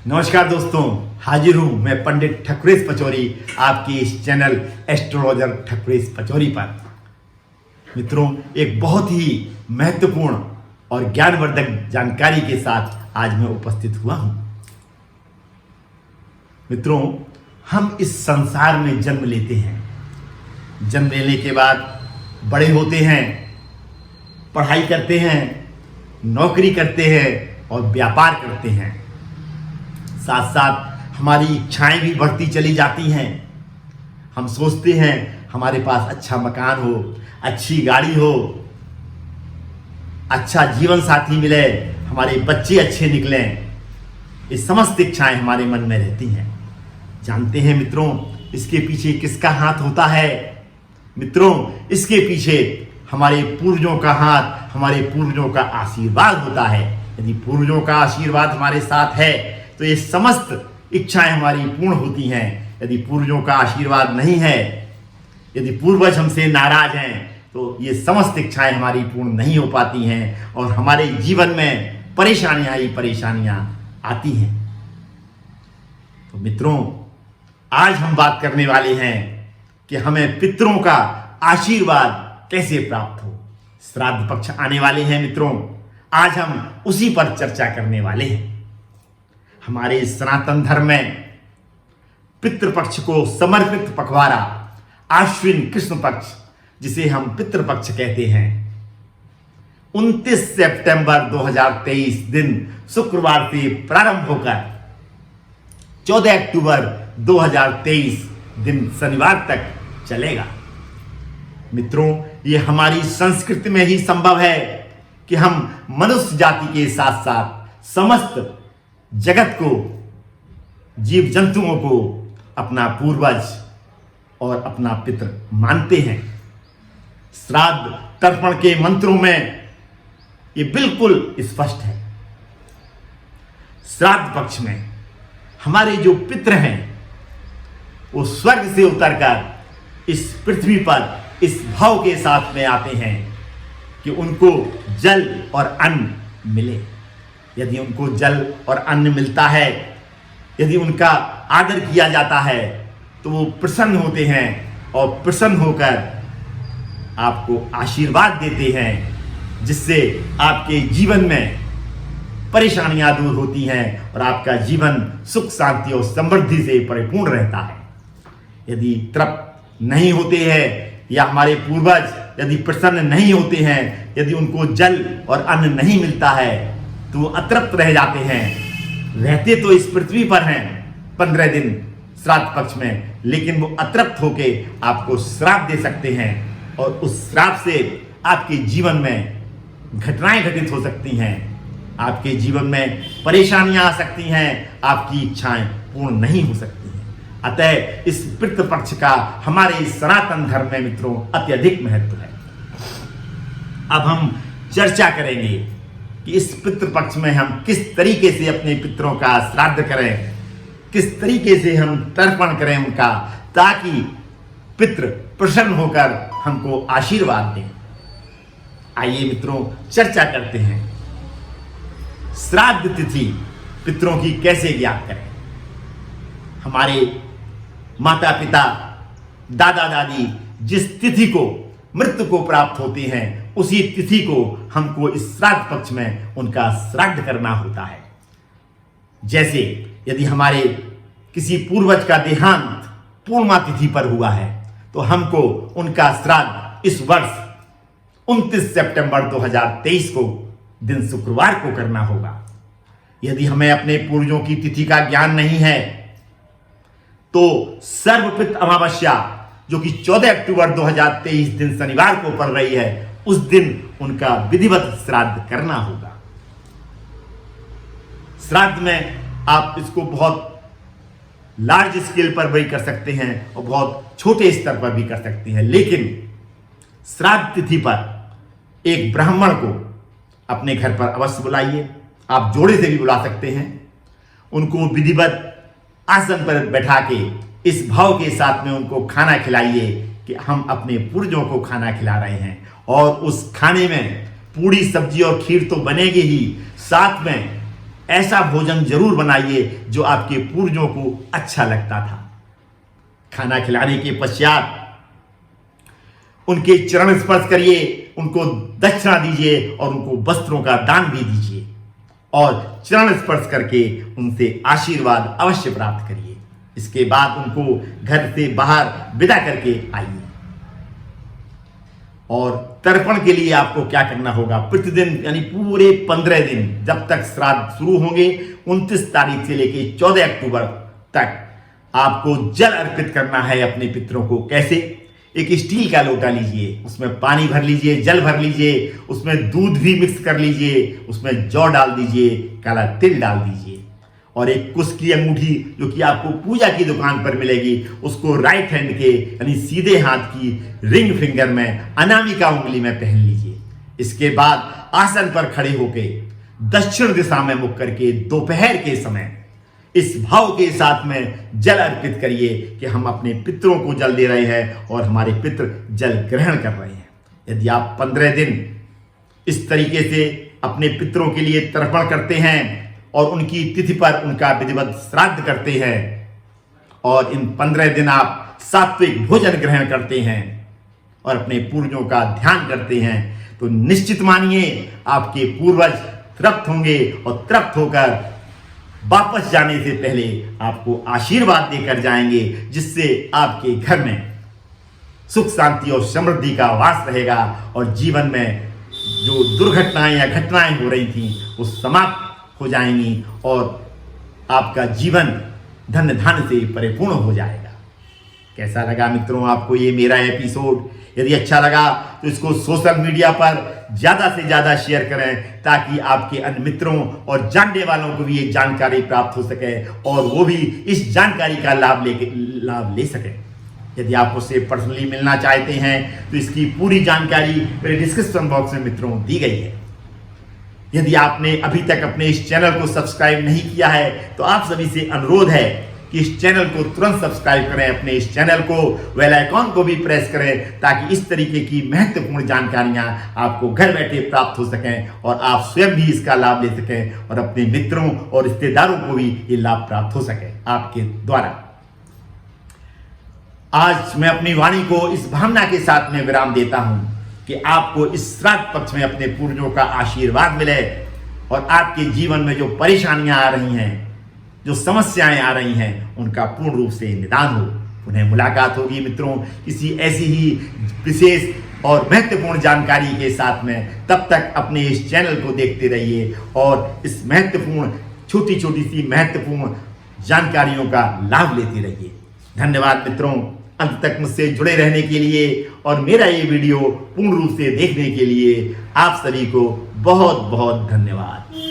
नमस्कार दोस्तों, हाजिर हूं मैं पंडित ठकुरेश पचौरी आपके इस चैनल एस्ट्रोलॉजर ठकुरेश पचौरी पर। मित्रों, एक बहुत ही महत्वपूर्ण और ज्ञानवर्धक जानकारी के साथ आज मैं उपस्थित हुआ हूं। मित्रों, हम इस संसार में जन्म लेते हैं। जन्म लेने के बाद बड़े होते हैं, पढ़ाई करते हैं, नौकरी करते हैं और व्यापार करते हैं। साथ साथ हमारी इच्छाएं भी बढ़ती चली जाती हैं। हम सोचते हैं हमारे पास अच्छा मकान हो, अच्छी गाड़ी हो, अच्छा जीवन साथी मिले, हमारे बच्चे अच्छे निकलें। ये समस्त इच्छाएं हमारे मन में रहती हैं। जानते हैं मित्रों, इसके पीछे किसका हाथ होता है? मित्रों, इसके पीछे हमारे पूर्वजों का हाथ, हमारे पूर्वजों का आशीर्वाद होता है। यदि पूर्वजों का आशीर्वाद हमारे साथ है तो ये समस्त इच्छाएं हमारी पूर्ण होती हैं। यदि पूर्वजों का आशीर्वाद नहीं है, यदि पूर्वज हमसे नाराज हैं, तो ये समस्त इच्छाएं हमारी पूर्ण नहीं हो पाती हैं और हमारे जीवन में परेशानियां ही परेशानियां आती हैं। तो मित्रों, आज हम बात करने वाले हैं कि हमें पितरों का आशीर्वाद कैसे प्राप्त हो। श्राद्ध पक्ष आने वाले हैं मित्रों, आज हम उसी पर चर्चा करने वाले हैं। हमारे सनातन धर्म में पितृपक्ष को समर्पित पखवाड़ा आश्विन कृष्ण पक्ष, जिसे हम पितृपक्ष कहते हैं, 29 सितंबर 2023 दिन शुक्रवार से प्रारंभ होकर 14 अक्टूबर 2023 दिन शनिवार तक चलेगा। मित्रों, ये हमारी संस्कृति में ही संभव है कि हम मनुष्य जाति के साथ साथ समस्त जगत को, जीव जंतुओं को अपना पूर्वज और अपना पितृ मानते हैं। श्राद्ध तर्पण के मंत्रों में ये बिल्कुल स्पष्ट है। श्राद्ध पक्ष में हमारे जो पितृ हैं वो स्वर्ग से उतरकर इस पृथ्वी पर इस भाव के साथ में आते हैं कि उनको जल और अन्न मिले। यदि उनको जल और अन्न मिलता है, यदि उनका आदर किया जाता है, तो वो प्रसन्न होते हैं और प्रसन्न होकर आपको आशीर्वाद देते हैं, जिससे आपके जीवन में परेशानियां दूर होती हैं और आपका जीवन सुख शांति और समृद्धि से परिपूर्ण रहता है। यदि तृप्त नहीं होते हैं या हमारे पूर्वज यदि प्रसन्न नहीं होते हैं, यदि उनको जल और अन्न नहीं मिलता है, तो वो अतृप्त रह जाते हैं। रहते तो इस पृथ्वी पर हैं 15 दिन श्राद्ध पक्ष में, लेकिन वो अतृप्त होके आपको श्राप दे सकते हैं और उस श्राप से आपके जीवन में घटनाएं घटित हो सकती हैं, आपके जीवन में परेशानियां आ सकती हैं, आपकी इच्छाएं पूर्ण नहीं हो सकती हैं। अतः इस पितृपक्ष का हमारे सनातन धर्म में मित्रों अत्यधिक महत्व है। अब हम चर्चा करेंगे कि इस पितृपक्ष में हम किस तरीके से अपने पितरों का श्राद्ध करें, किस तरीके से हम तर्पण करें उनका, ताकि पितृ प्रसन्न होकर हमको आशीर्वाद दें। आइए मित्रों, चर्चा करते हैं श्राद्ध तिथि पितरों की कैसे ज्ञात करें। हमारे माता पिता, दादा दादी जिस तिथि को मृत्यु को प्राप्त होते हैं, उसी तिथि को हमको इस श्राद्ध पक्ष में उनका श्राद्ध करना होता है। जैसे यदि हमारे किसी पूर्वज का देहांत पूर्णिमा तिथि पर हुआ है, तो हमको उनका श्राद्ध इस वर्ष 29 सितंबर 2023 को दिन शुक्रवार को करना होगा। यदि हमें अपने पूर्वजों की तिथि का ज्ञान नहीं है, तो सर्वपित अमावस्या जो कि 14 अक्टूबर 2023 दिन शनिवार को पड़ रही है, उस दिन उनका विधिवत श्राद्ध करना होगा। श्राद्ध में आप इसको बहुत लार्ज स्केल पर भी कर सकते हैं और बहुत छोटे स्तर पर भी कर सकते हैं, लेकिन श्राद्ध तिथि पर एक ब्राह्मण को अपने घर पर अवश्य बुलाइए। आप जोड़े से भी बुला सकते हैं। उनको विधिवत आसन पर बैठा के इस भाव के साथ में उनको खाना खिलाइए कि हम अपने पूर्वजों को खाना खिला रहे हैं, और उस खाने में पूड़ी सब्जी और खीर तो बनेगी ही, साथ में ऐसा भोजन जरूर बनाइए जो आपके पूर्वजों को अच्छा लगता था। खाना खिलाने के पश्चात उनके चरण स्पर्श करिए, उनको दक्षिणा दीजिए और उनको वस्त्रों का दान भी दीजिए और चरण स्पर्श करके उनसे आशीर्वाद अवश्य प्राप्त करिए। इसके बाद उनको घर से बाहर विदा करके आइए। और तर्पण के लिए आपको क्या करना होगा, प्रतिदिन यानी पूरे 15 दिन जब तक श्राद्ध शुरू होंगे 29 तारीख से लेकर 14 अक्टूबर तक आपको जल अर्पित करना है अपने पितरों को। कैसे? एक स्टील का लोटा लीजिए, उसमें पानी भर लीजिए, जल भर लीजिए, उसमें दूध भी मिक्स कर लीजिए, उसमें जौ डाल दीजिए, काला तिल डाल दीजिए और एक कुश की अंगूठी जो कि आपको पूजा की दुकान पर मिलेगी, उसको राइट हैंड के यानी सीधे हाथ की रिंग फिंगर में अनामिका उंगली में पहन लीजिए। इसके बाद आसन पर खड़े होकर दक्षिण दिशा में मुख करके दोपहर के समय इस भाव के साथ में जल अर्पित करिए कि हम अपने पितरों को जल दे रहे हैं और हमारे पितृ जल ग्रहण कर रहे हैं। यदि आप 15 दिन इस तरीके से अपने पितरों के लिए तर्पण करते हैं और उनकी तिथि पर उनका विधिवत श्राद्ध करते हैं और इन 15 दिन आप सात्विक भोजन ग्रहण करते हैं और अपने पूर्वजों का ध्यान करते हैं, तो निश्चित मानिए आपके पूर्वज तृप्त होंगे और तृप्त होकर वापस जाने से पहले आपको आशीर्वाद देकर जाएंगे, जिससे आपके घर में सुख शांति और समृद्धि का वास रहेगा और जीवन में जो दुर्घटनाएं या घटनाएं हो रही थी वो समाप्त हो जाएंगी और आपका जीवन धन्य धान्य से परिपूर्ण हो जाएगा। कैसा लगा मित्रों आपको ये मेरा एपिसोड? यदि अच्छा लगा तो इसको सोशल मीडिया पर ज़्यादा से ज़्यादा शेयर करें ताकि आपके अन्य मित्रों और जानने वालों को भी ये जानकारी प्राप्त हो सके और वो भी इस जानकारी का लाभ ले सकें। यदि आप उससे पर्सनली मिलना चाहते हैं तो इसकी पूरी जानकारी मेरे डिस्क्रिप्शन बॉक्स में मित्रों दी गई है। यदि आपने अभी तक अपने इस चैनल को सब्सक्राइब नहीं किया है तो आप सभी से अनुरोध है कि इस चैनल को तुरंत सब्सक्राइब करें, अपने इस चैनल को बेल आइकॉन को भी प्रेस करें ताकि इस तरीके की महत्वपूर्ण जानकारियां आपको घर बैठे प्राप्त हो सकें और आप स्वयं भी इसका लाभ ले सकें और अपने मित्रों और रिश्तेदारों को भी ये लाभ प्राप्त हो सके आपके द्वारा। आज मैं अपनी वाणी को इस भावना के साथ में विराम देता हूं कि आपको इस श्राद्ध पक्ष में अपने पूर्वजों का आशीर्वाद मिले और आपके जीवन में जो परेशानियां आ रही हैं, जो समस्याएं आ रही हैं, उनका पूर्ण रूप से निदान हो। उन्हें मुलाकात होगी मित्रों किसी ऐसी ही विशेष और महत्वपूर्ण जानकारी के साथ में। तब तक अपने इस चैनल को देखते रहिए और इस महत्वपूर्ण छोटी छोटी सी महत्वपूर्ण जानकारियों का लाभ लेते रहिए। धन्यवाद मित्रों, अंत तक मुझसे जुड़े रहने के लिए और मेरा ये वीडियो पूर्ण रूप से देखने के लिए आप सभी को बहुत बहुत धन्यवाद।